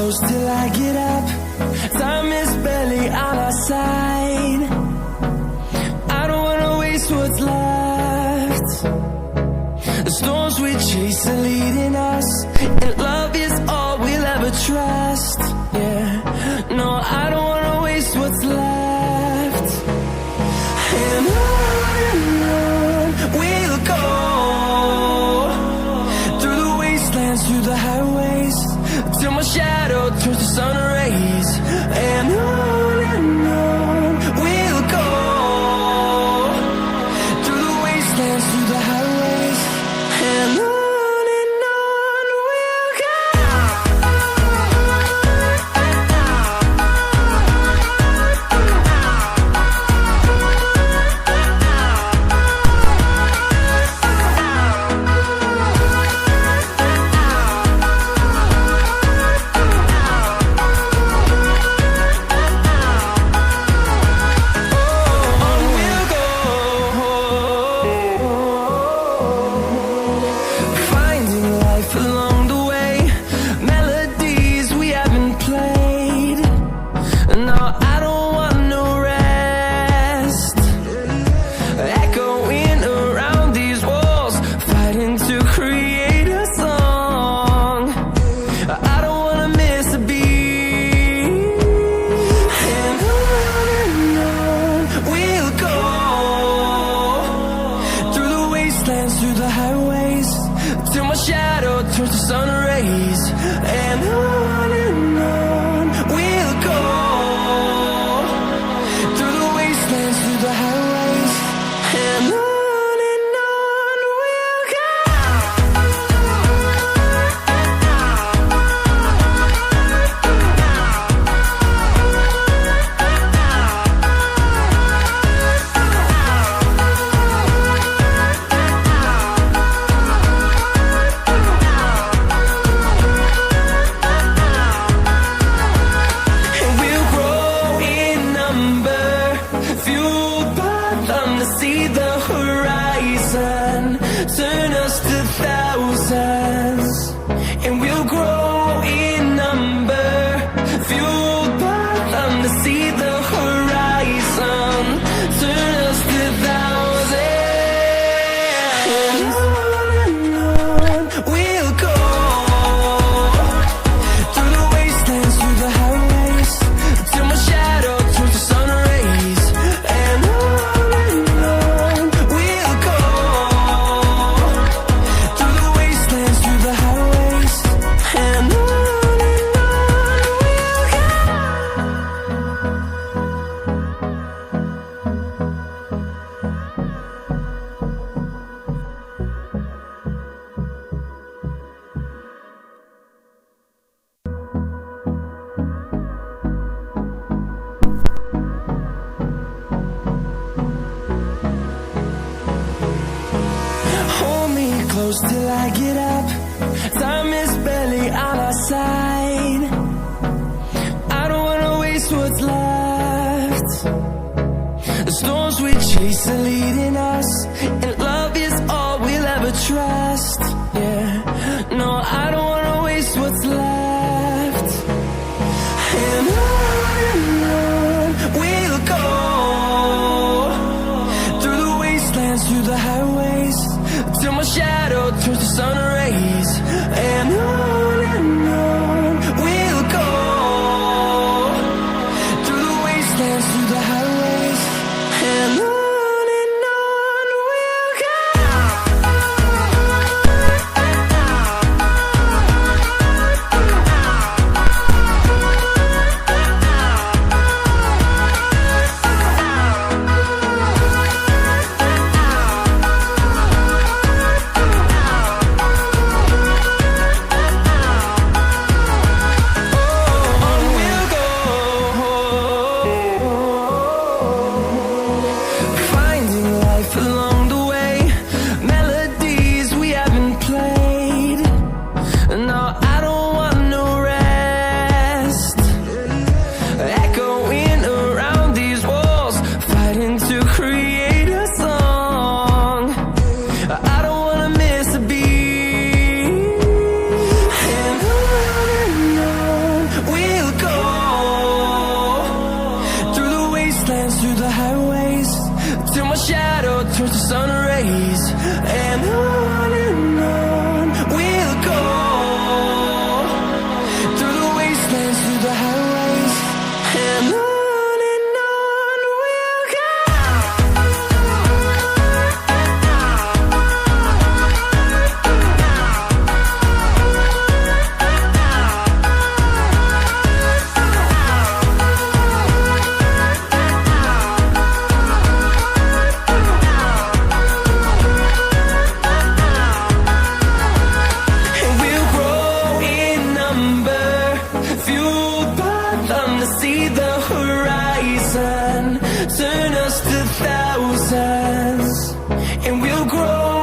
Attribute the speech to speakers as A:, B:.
A: close till I get up. Time is barely on our side. I don't wanna waste what's left. The storms we chase are leading us, and love is all we'll ever trust. Yeah, no, I don't wanna waste what's left. And on we'll go, through the wastelands, through the highways, till my shadow turns to sun rays. And on we'll go, through the wastelands, through the highways, and on we'll go. Through the highways, till my shadow turns to sun rays. And on we'll go, through the wastelands, through the highways, and on we'll go. Turn us to thousands, and we'll grow in number, fueled by them to see the horizon. Turn us to thousands, and on we'll go, through the wastelands, through the highways, till my shadow turns to sun rays. And on we'll go, through the wastelands, through the highways, and on we'll go. Hold me close till I get up. Time is barely on our side. I don't wanna waste what's left. The storms we chase are leading us, and love is all we'll ever trust. Yeah, no, I don't wanna waste what's left. And on we'll go, through the wastelands, through the highways, till my shadow turns to sun rays. And on we'll go, through the wastelands, through the highways, and on we'll go. through the highways, till my shadow turns to sun rays. And on we'll go, through the wastelands, through the highways. And on we'll go. See the horizon turn us to thousands, and we'll grow